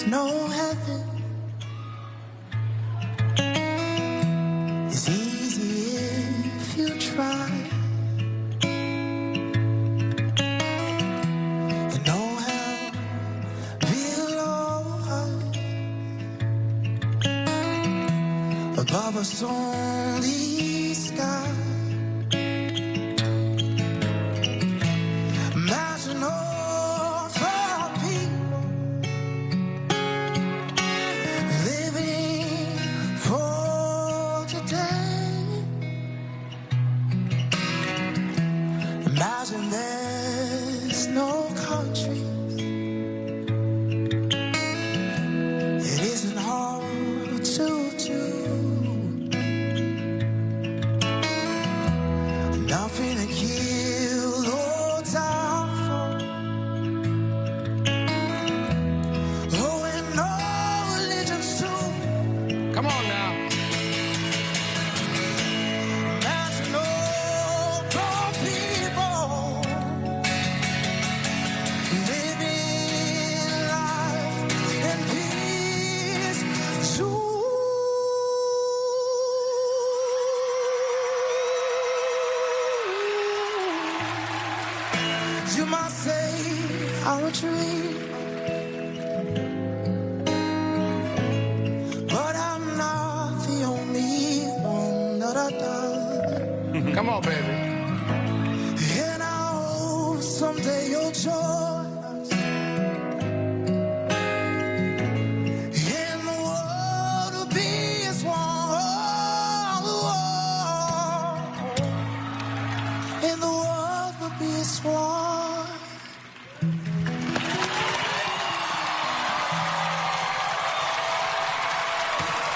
no heaven. It's easy if you try. And no hell below us. Above us only sky. Imagine all the people living for today. Imagine there's no countries. It isn't hard to do. Nothing to kill or die for. Oh, and no religions too. Come on now. Imagine all the people living life in peace too. You might say I'm a dream, but I'm not the only one that I done. Come on, baby. And I hope someday you'll join us. And the world will be as one. And the world will be as one.